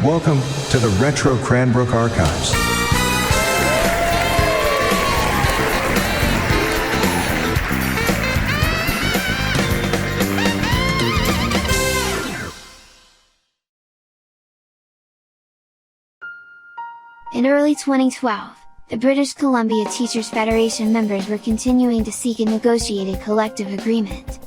Welcome to the Retro Cranbrook Archives. In early 2012, the British Columbia Teachers Federation members were continuing to seek a negotiated collective agreement.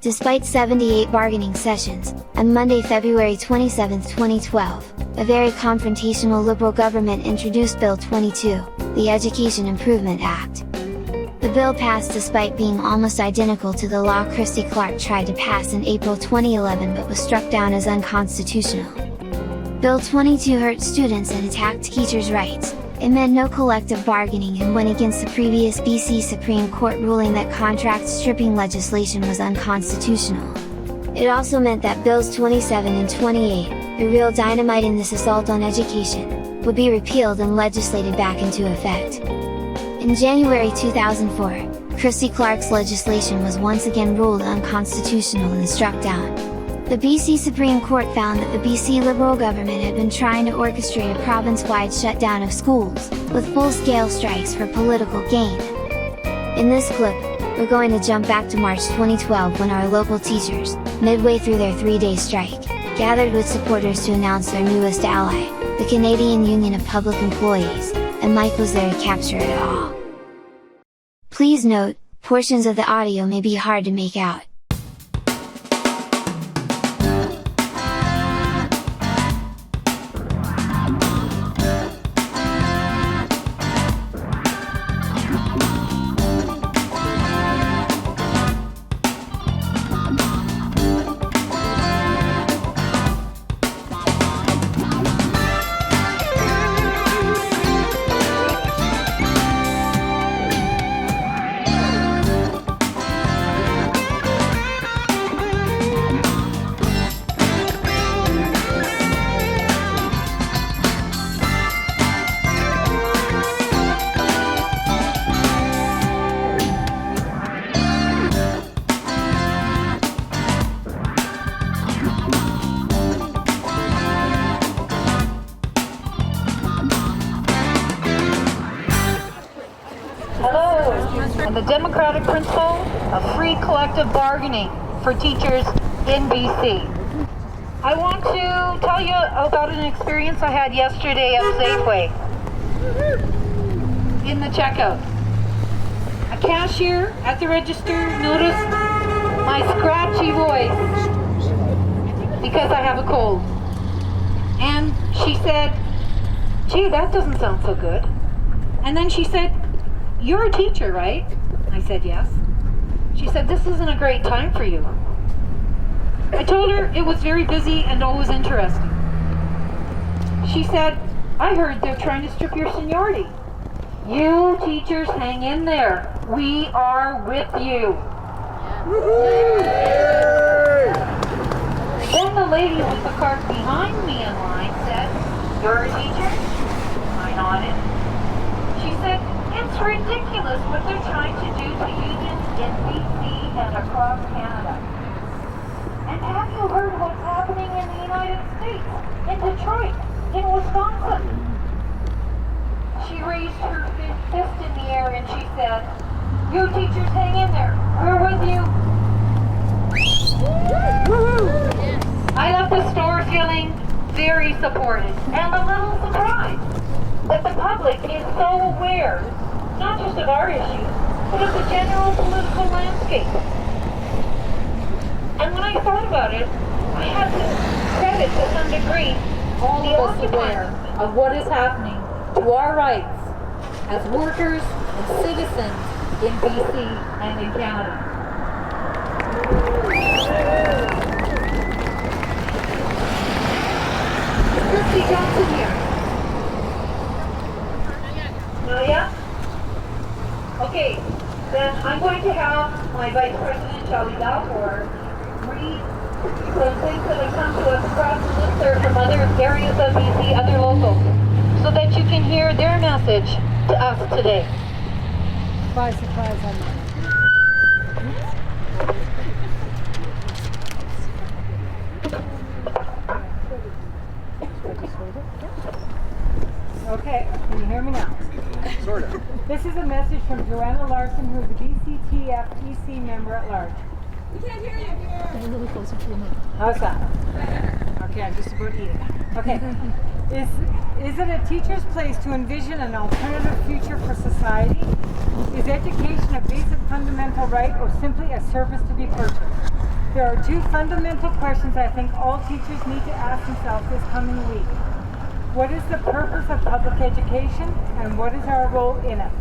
Despite 78 bargaining sessions, on Monday, February 27, 2012, a very confrontational Liberal government introduced Bill 22, the Education Improvement Act. The bill passed despite being almost identical to the law Christy tried to pass in April 2011 but was struck down as unconstitutional. Bill 22 hurt students and attacked teachers' rights. It meant no collective bargaining and went against the previous BC Supreme Court ruling that contract stripping legislation was unconstitutional. It also meant that Bills 27 and 28, the real dynamite in this assault on education, would be repealed and legislated back into effect. In January 2004, Christy Clark's legislation was once again ruled unconstitutional and struck down. The BC Supreme Court found that the BC Liberal government had been trying to orchestrate a province-wide shutdown of schools, with full-scale strikes for political gain. In this clip, we're going to jump back to March 2012 when our local teachers, midway through their 3-day strike, gathered with supporters to announce their newest ally, the Canadian Union of Public Employees, and Mike was there to capture it all. Please note, portions of the audio may be hard to make out. And the democratic principle of free collective bargaining for teachers in BC. I want to tell you about an experience I had yesterday at Safeway. In the checkout, a cashier at the register noticed my scratchy voice because I have a cold. And she said, "Gee, that doesn't sound so good." And then she said, "You're a teacher, right?" I said, "Yes." She said, "This isn't a great time for you." I told her it was very busy and always interesting. She said, "I heard they're trying to strip your seniority." "You teachers hang in there. We are with you." Then the lady with the cart behind me in line said, "You're a teacher?" I nodded. She said, "It's ridiculous what they're trying to do to unions in BC and across Canada. And have you heard what's happening in the United States, in Detroit, in Wisconsin?" She raised her fist in the air and she said, "You teachers hang in there. We're with you." I left the store feeling very supported and a little surprised that the public is so aware, not just of our issues, but of the general political landscape. And when I thought about it, I had to credit to some degree all the occupiers of what is happening to our rights as workers and citizens in BC and in Canada. Is Christie Johnson here? No, yeah? Okay, then I'm going to have my Vice President, Shelley Balfour, read some things that have come to us across the listserv from other areas of BC, other locals, so that you can hear their message to us today. Surprise, surprise, from Joanna Larson, who is the BCTF EC member at large. We can't hear you. A little closer to the mic. How's that? Okay, I'm just about eating. Okay. Is it a teacher's place to envision an alternative future for society? Is education a basic fundamental right or simply a service to be purchased? There are two fundamental questions I think all teachers need to ask themselves this coming week. What is the purpose of public education and what is our role in it?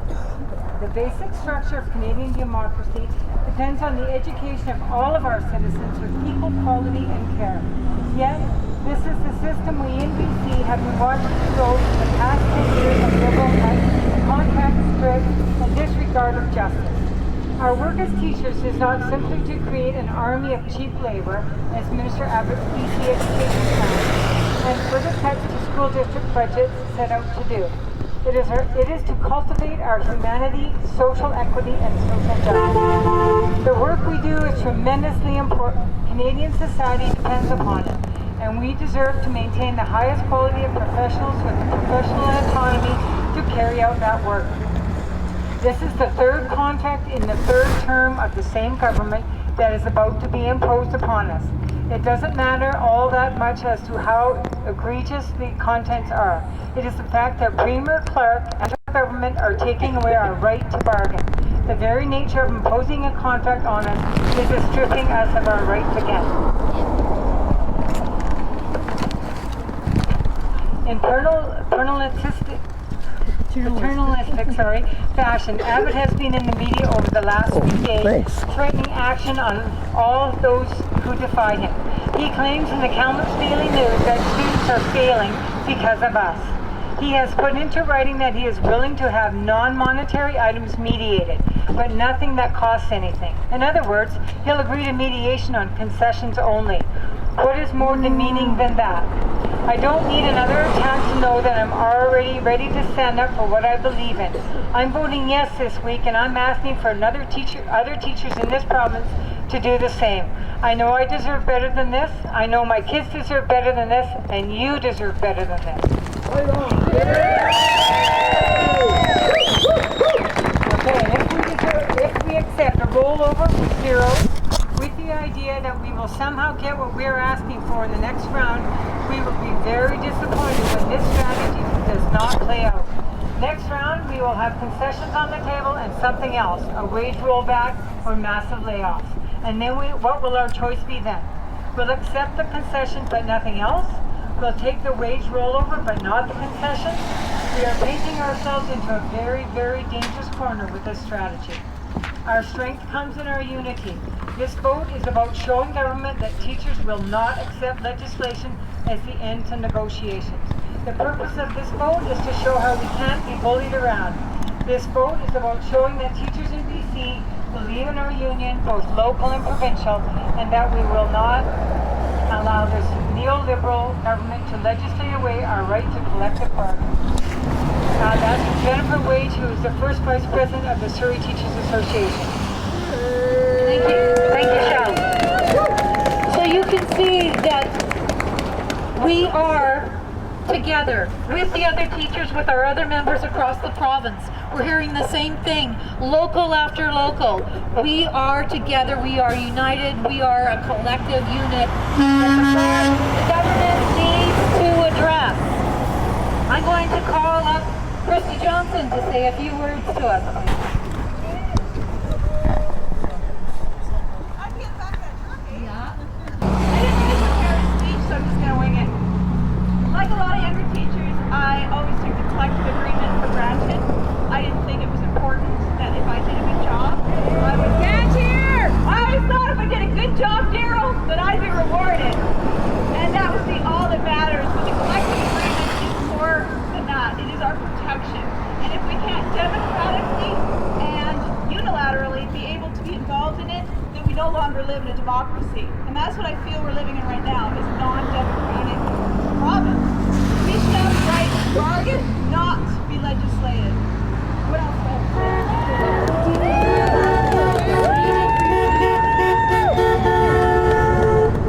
The basic structure of Canadian democracy depends on the education of all of our citizens with equal quality and care. Yet, this is the system we in BC have been watching grow for the past 10 years of liberalness, contract spirit, and disregard of justice. Our work as teachers is not simply to create an army of cheap labor, as Minister Abbott's BC Education Plan and further cuts to school district budgets set out to do. It is to cultivate our humanity, social equity, and social justice. The work we do is tremendously important. Canadian society depends upon it, and we deserve to maintain the highest quality of professionals with the professional autonomy to carry out that work. This is the third contract in the third term of the same government that is about to be imposed upon us. It doesn't matter all that much as to how egregious the contents are. It is the fact that Premier Clark and our government are taking away our right to bargain. The very nature of imposing a contract on us is stripping us of our rights again. In paternalistic fashion, Abbott has been in the media over the last few days, threatening action on all those who defy him. He claims in the Kamloops Daily News that students are failing because of us. He has put into writing that he is willing to have non-monetary items mediated, but nothing that costs anything. In other words, he'll agree to mediation on concessions only. What is more demeaning than that? I don't need another attack to know that I'm already ready to stand up for what I believe in. I'm voting yes this week, and I'm asking for other teachers in this province to do the same. I know I deserve better than this. I know my kids deserve better than this, and you deserve better than this. Okay, and if we accept a rollover with zero, with the idea that we will somehow get what we're asking for in the next round, we will be very disappointed when this strategy does not play out. Next round, we will have concessions on the table and something else, a wage rollback or massive layoffs. And then what will our choice be then? We'll accept the concessions but nothing else? We'll take the wage rollover but not the concessions? We are painting ourselves into a very, very dangerous corner with this strategy. Our strength comes in our unity. This vote is about showing government that teachers will not accept legislation as the end to negotiations. The purpose of this vote is to show how we can't be bullied around. This vote is about showing that teachers in BC believe in our union, both local and provincial, and that we will not allow this neoliberal government to legislate away our right to collective bargain. That's Jennifer Wage, who is the first Vice President of the Surrey Teachers Association. Thank you. Thank you, Shelley. So you can see that we are together with the other teachers, with our other members across the province. We're hearing the same thing, local after local. We are together, we are united, we are a collective unit that the government needs to address. I'm going to call up Christie Johnson to say a few words to us. Like a lot of younger teachers, I always took the collective agreement for granted. I didn't think it was important that if I did a good job, I would get here. I always thought if I did a good job, Daryl, that I'd be rewarded. And that would be all that matters. But the collective agreement is more than that. It is our protection. And if we can't democratically and unilaterally be able to be involved in it, then we no longer live in a democracy. And that's what I feel we're living in right now, is non-democratic province. We should have the right to bargain, not be legislated. What else do I have to say?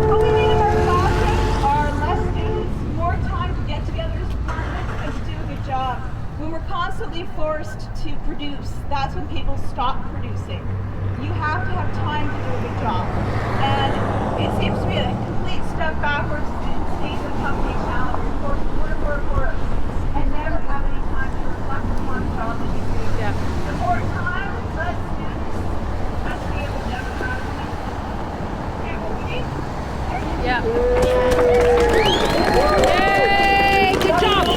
What we need in our classrooms are less students, more time to get together as departments and to do a good job. When we're constantly forced to produce, that's when people Yay! Good job!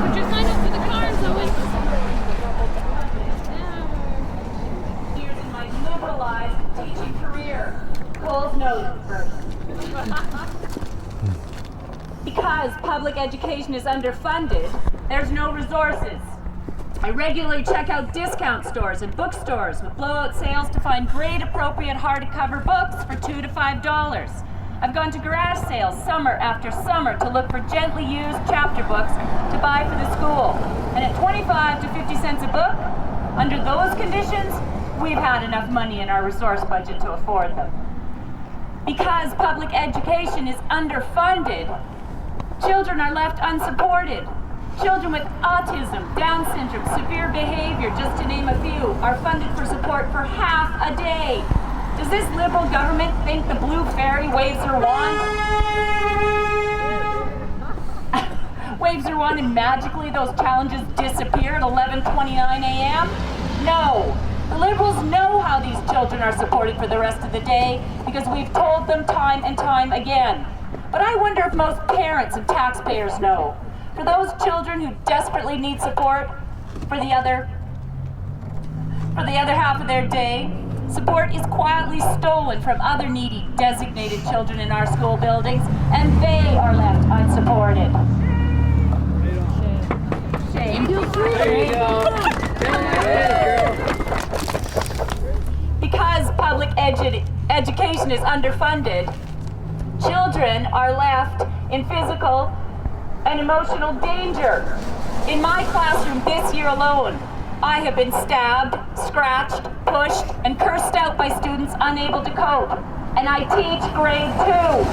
Put your sign up for the cars, Owen. Years in my liberalized teaching career. Cole's nose first. Because public education is underfunded, there's no resources. I regularly check out discount stores and bookstores with blowout sales to find grade-appropriate hardcover books for $2 to $5. I've gone to garage sales summer after summer to look for gently used chapter books to buy for the school. And at 25 to 50 cents a book, under those conditions, we've had enough money in our resource budget to afford them. Because public education is underfunded, children are left unsupported. Children with autism, Down syndrome, severe behavior, just to name a few, are funded for support for half a day. Does this liberal government think the blue fairy waves her wand? Waves her wand and magically those challenges disappear at 11:29 a.m.? No. The Liberals know how these children are supported for the rest of the day because we've told them time and time again. But I wonder if most parents and taxpayers know. For those children who desperately need support for the other half of their day, support is quietly stolen from other needy designated children in our school buildings, and they are left unsupported. Shame. Because public education is underfunded, children are left in physical and emotional danger. In my classroom this year alone, I have been stabbed, scratched, pushed, and cursed out by students unable to cope. And I teach grade 2.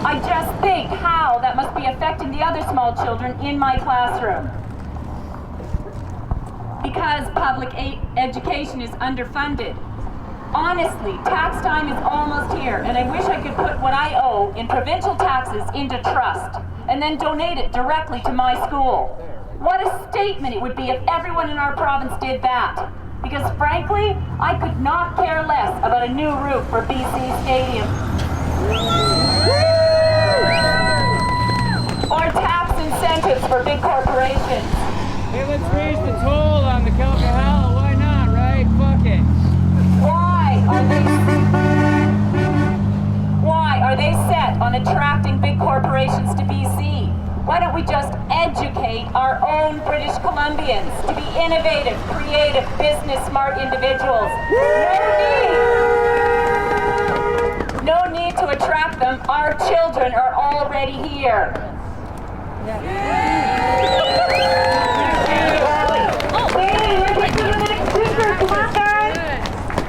I just think how that must be affecting the other small children in my classroom. Because public education is underfunded. Honestly, tax time is almost here, and I wish I could put what I owe in provincial taxes into trust and then donate it directly to my school. What a statement it would be if everyone in our province did that. Because frankly, I could not care less about a new roof for BC Stadium. Or tax incentives for big corporations. Hey, let's raise the toll on the Calcahalla. Why not, right? Fuck it. Why are they set on attracting big corporations to BC? Why don't we just educate our own British Columbians to be innovative, creative, business-smart individuals? No need to attract them. Our children are already here.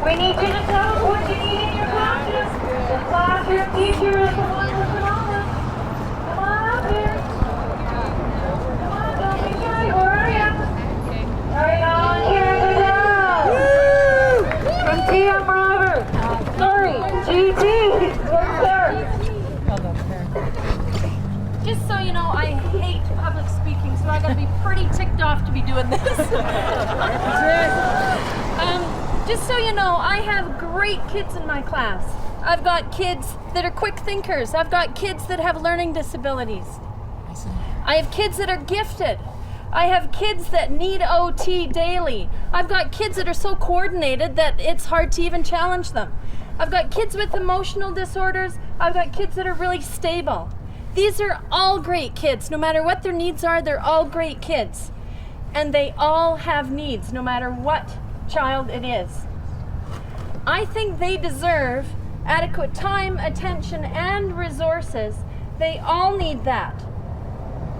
We need you to tell us what you need in your classroom. The classroom teacher is the one with the knowledge. Come on up here. Come on, don't be shy. Where are you? Right on, Karen Bedell. From TM Robert. Sorry, GT. Yes, sir. Just so you know, I hate public speaking, so I gotta be pretty ticked off to be doing this. Just so you know, I have great kids in my class. I've got kids that are quick thinkers. I've got kids that have learning disabilities. I have kids that are gifted. I have kids that need OT daily. I've got kids that are so coordinated that it's hard to even challenge them. I've got kids with emotional disorders. I've got kids that are really stable. These are all great kids. No matter what their needs are, they're all great kids. And they all have needs, no matter what child it is. I think they deserve adequate time, attention, and resources. They all need that.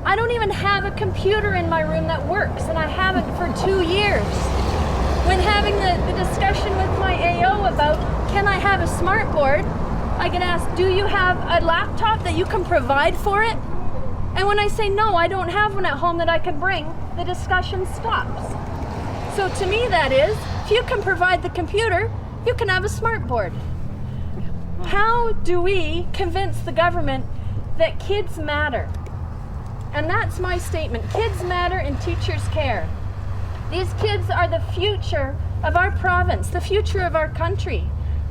I don't even have a computer in my room that works, and I haven't for 2 years. When having the discussion with my AO about, can I have a smart board, I get asked, do you have a laptop that you can provide for it? And when I say no, I don't have one at home that I can bring, the discussion stops. So to me that is, if you can provide the computer, you can have a smart board. How do we convince the government that kids matter? And that's my statement. Kids matter and teachers care. These kids are the future of our province, the future of our country.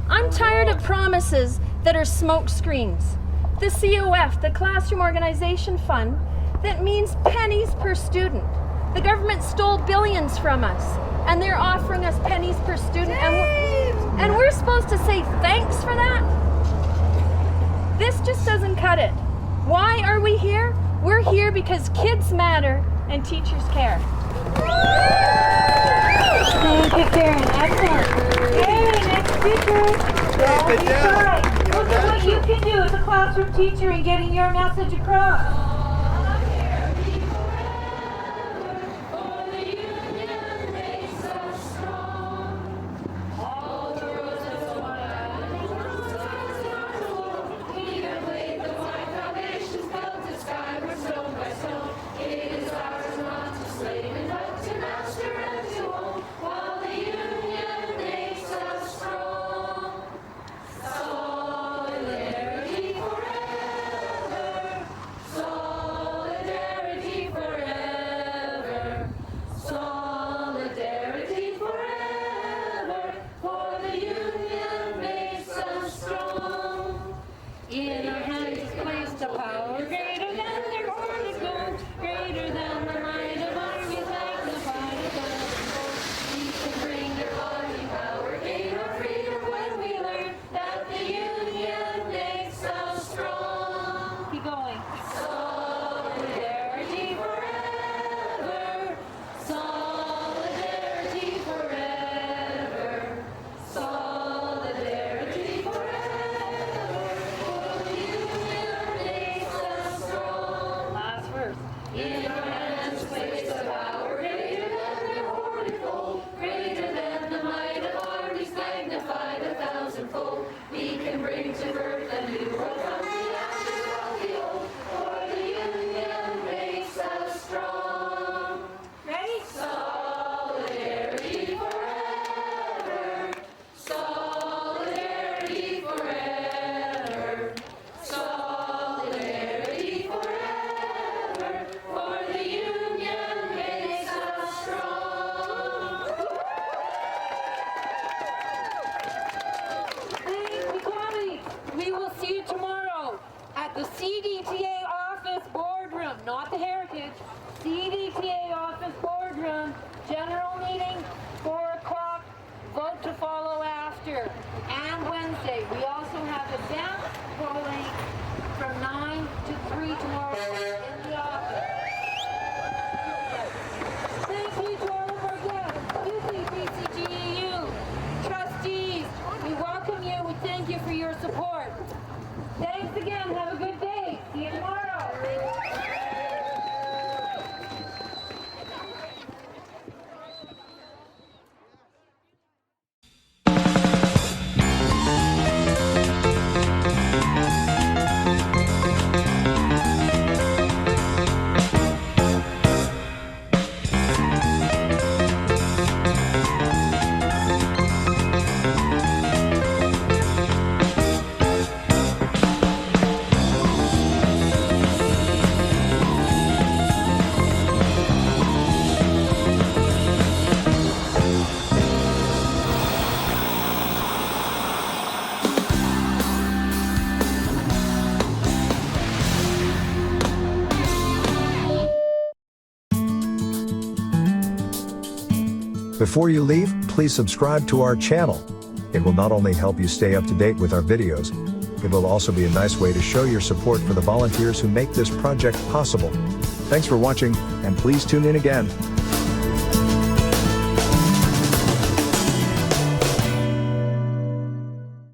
I'm tired of promises that are smoke screens. The COF, the Classroom Organization Fund, that means pennies per student. The government stole billions from us, and they're offering us pennies per student, and we're supposed to say thanks for that? This just doesn't cut it. Why are we here? We're here because kids matter and teachers care. Thank you, Karen. Excellent. Hey, next speaker. Don't be shy. Look at what you can do as a classroom teacher in getting your message across. Not the Heritage, CDTA office boardroom, general meeting, 4 o'clock, vote to follow after. And Wednesday, we also have a dance polling from 9 to 3 tomorrow in the office. Thank you to all of our guests, CUPE, BCTU, trustees. We welcome you, we thank you for your support. Thanks again, have a good day. See you tomorrow. Before you leave, please subscribe to our channel. It will not only help you stay up to date with our videos, it will also be a nice way to show your support for the volunteers who make this project possible. Thanks for watching, and please tune in again.